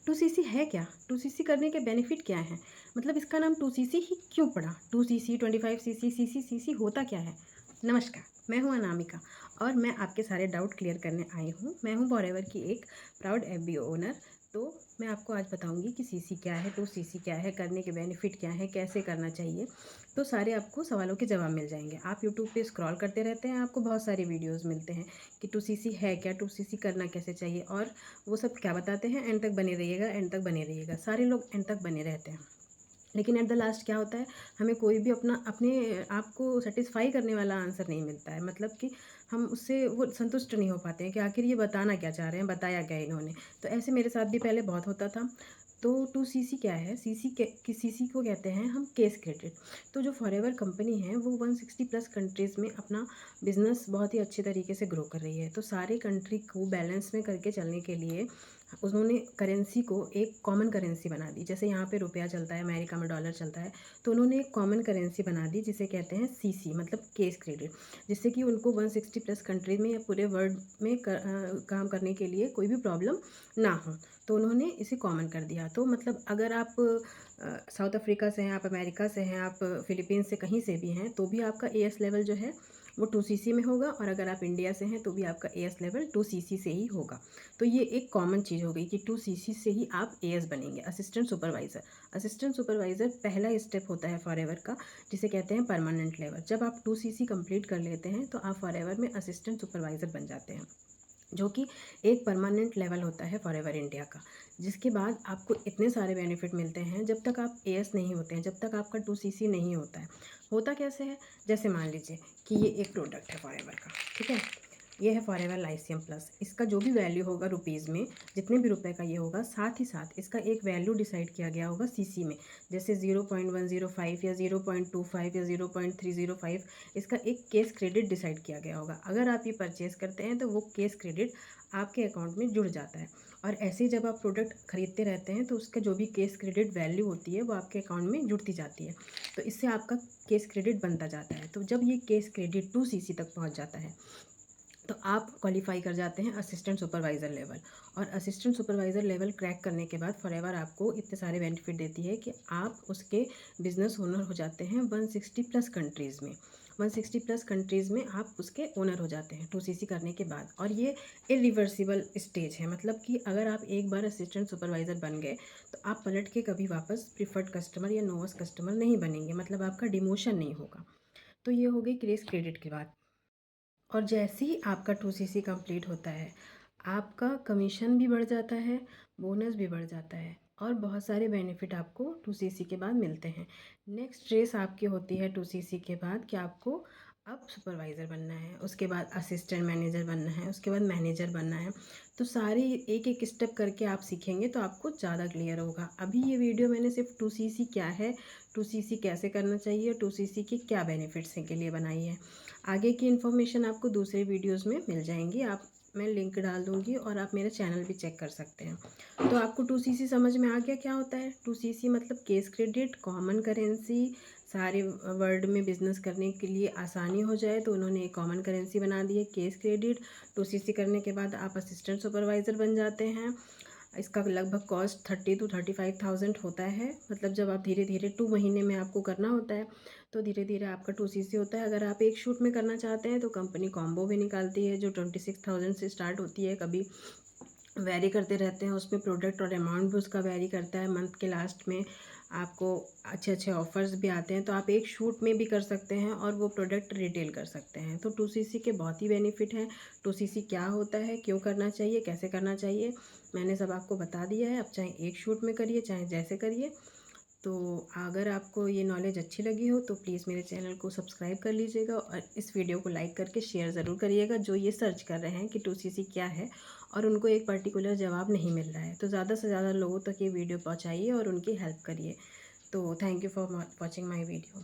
2cc है क्या? 2cc करने के बेनिफिट क्या हैं? मतलब इसका नाम 2cc ही क्यों पड़ा? 2cc, 25cc, cc होता क्या है? नमस्कार, मैं हूँ अनामिका और मैं आपके सारे डाउट क्लियर करने आई हूँ। मैं हूँ फॉरएवर की एक प्राउड एफबीओ ओनर। तो मैं आपको आज बताऊंगी कि सीसी क्या है, 2cc क्या है, करने के बेनिफिट क्या है, कैसे करना चाहिए। तो सारे आपको सवालों के जवाब मिल जाएंगे। आप यूट्यूब पे स्क्रॉल करते रहते हैं, आपको बहुत सारी वीडियोस मिलते हैं कि 2cc है क्या, 2cc करना कैसे चाहिए, और वो सब क्या बताते हैं। एंड तक बने रहिएगा, एंड तक बने रहिएगा। सारे लोग एंड तक बने रहते हैं, लेकिन एट द लास्ट क्या होता है, हमें कोई भी अपने आप को सेटिस्फाई करने वाला आंसर नहीं मिलता है। मतलब कि हम उससे वो संतुष्ट नहीं हो पाते हैं कि आखिर ये बताना क्या चाह रहे हैं, बताया क्या इन्होंने। तो ऐसे मेरे साथ भी पहले बहुत होता था। तो 2cc क्या है? सीसी को कहते हैं हम केस क्रेडिट। तो जो फॉरएवर कंपनी है वो 160 प्लस कंट्रीज़ में अपना बिजनेस बहुत ही अच्छे तरीके से ग्रो कर रही है। तो सारे कंट्री को बैलेंस में करके चलने के लिए उन्होंने करेंसी को एक कॉमन करेंसी बना दी। जैसे यहाँ पे रुपया चलता है, अमेरिका में डॉलर चलता है, तो उन्होंने एक कॉमन करेंसी बना दी जिसे कहते हैं सीसी, मतलब केस क्रेडिट। जिससे कि उनको 160 प्लस कंट्री में या पूरे वर्ल्ड में काम करने के लिए कोई भी प्रॉब्लम ना हो। तो उन्होंने इसे कॉमन कर दिया। तो मतलब अगर आप साउथ अफ्रीका से हैं, आप अमेरिका से हैं, आप फिलीपींस से कहीं से भी हैं, तो भी आपका एएस लेवल जो है वो 2cc में होगा। और अगर आप इंडिया से हैं तो भी आपका एएस लेवल 2cc से ही होगा। तो ये एक कॉमन चीज़ हो गई कि 2cc से ही आप एएस बनेंगे, असिस्टेंट सुपरवाइज़र। असिस्टेंट सुपरवाइज़र पहला स्टेप होता है फॉरएवर का, जिसे कहते हैं परमानेंट लेवल। जब आप 2cc कंप्लीट कर लेते हैं तो आप फॉरएवर में असिस्टेंट सुपरवाइज़र बन जाते हैं, जो कि एक परमानेंट लेवल होता है फॉरएवर इंडिया का। जिसके बाद आपको इतने सारे बेनिफिट मिलते हैं। जब तक आप एएस नहीं होते हैं, जब तक आपका 2cc नहीं होता है। होता कैसे है? जैसे मान लीजिए कि ये एक प्रोडक्ट है फॉरएवर का, ठीक है। ये है फॉरएवर लाइसियम प्लस। इसका जो भी वैल्यू होगा रुपीज़ में, जितने भी रुपए का ये होगा, साथ ही साथ इसका एक वैल्यू डिसाइड किया गया होगा सीसी में। जैसे 0.105 या 0.25 या 0.305, इसका एक केस क्रेडिट डिसाइड किया गया होगा। अगर आप ये परचेज़ करते हैं तो वो केस क्रेडिट आपके अकाउंट में जुड़ जाता है। और ऐसे ही जब आप प्रोडक्ट खरीदते रहते हैं तो उसका जो भी केस क्रेडिट वैल्यू होती है वो आपके अकाउंट में जुड़ती जाती है। तो इससे आपका केस क्रेडिट बनता जाता है। तो जब ये केस क्रेडिट 2cc तक पहुंच जाता है तो आप क्वालिफाई कर जाते हैं असिस्टेंट सुपरवाइज़र लेवल। और असिस्टेंट सुपरवाइज़र लेवल क्रैक करने के बाद फॉरएवर आपको इतने सारे बेनिफिट देती है कि आप उसके बिजनेस ओनर हो जाते हैं 160 प्लस कंट्रीज़ में। 160 प्लस कंट्रीज़ में आप उसके ओनर हो जाते हैं 2cc करने के बाद। और ये इरिवर्सिबल स्टेज है, मतलब कि अगर आप एक बार असिस्टेंट सुपरवाइज़र बन गए तो आप पलट के कभी वापस प्रिफर्ड कस्टमर या नोवस कस्टमर नहीं बनेंगे, मतलब आपका डिमोशन नहीं होगा। तो ये हो गई केस क्रेडिट की बात। और जैसे ही आपका 2cc कंप्लीट होता है, आपका कमीशन भी बढ़ जाता है, बोनस भी बढ़ जाता है, और बहुत सारे बेनिफिट आपको 2cc के बाद मिलते हैं। नेक्स्ट रेस आपकी होती है 2cc के बाद कि आपको अब सुपरवाइज़र बनना है, उसके बाद असिस्टेंट मैनेजर बनना है, उसके बाद मैनेजर बनना है। तो सारे एक एक स्टेप करके आप सीखेंगे तो आपको ज़्यादा क्लियर होगा। अभी ये वीडियो मैंने सिर्फ 2cc क्या है, 2cc कैसे करना चाहिए, 2cc के क्या बेनिफिट्स हैं के लिए बनाई है। आगे की इन्फॉर्मेशन आपको दूसरे वीडियोस में मिल जाएंगी। मैं लिंक डाल दूंगी और आप मेरा चैनल भी चेक कर सकते हैं। तो आपको 2cc समझ में आ गया क्या होता है? 2cc मतलब केस क्रेडिट, कॉमन करेंसी। सारे वर्ल्ड में बिजनेस करने के लिए आसानी हो जाए तो उन्होंने एक कॉमन करेंसी बना दी है, केस क्रेडिट। 2cc करने के बाद आप असिस्टेंट सुपरवाइज़र बन जाते हैं। इसका लगभग कॉस्ट 30 to 35,000 होता है। मतलब जब आप धीरे धीरे 2 महीने में आपको करना होता है तो धीरे धीरे आपका 2cc होता है। अगर आप एक शूट में करना चाहते हैं तो कंपनी कॉम्बो भी निकालती है जो 26,000 से स्टार्ट होती है। कभी वैरी करते रहते हैं उसमें प्रोडक्ट, और अमाउंट भी उसका वैरी करता है। मंथ के लास्ट में आपको अच्छे अच्छे ऑफर्स भी आते हैं, तो आप एक शूट में भी कर सकते हैं और वो प्रोडक्ट रिटेल कर सकते हैं। तो 2cc के बहुत ही बेनिफिट हैं। 2cc क्या होता है, क्यों करना चाहिए, कैसे करना चाहिए, मैंने सब आपको बता दिया है। अब चाहे एक शूट में करिए, चाहे जैसे करिए। तो अगर आपको ये नॉलेज अच्छी लगी हो तो प्लीज़ मेरे चैनल को सब्सक्राइब कर लीजिएगा और इस वीडियो को लाइक करके शेयर ज़रूर करिएगा। जो ये सर्च कर रहे हैं कि 2cc क्या है और उनको एक पर्टिकुलर जवाब नहीं मिल रहा है, तो ज़्यादा से ज़्यादा लोगों तक ये वीडियो पहुँचाइए और उनकी हेल्प करिए। तो thank you for watching my video.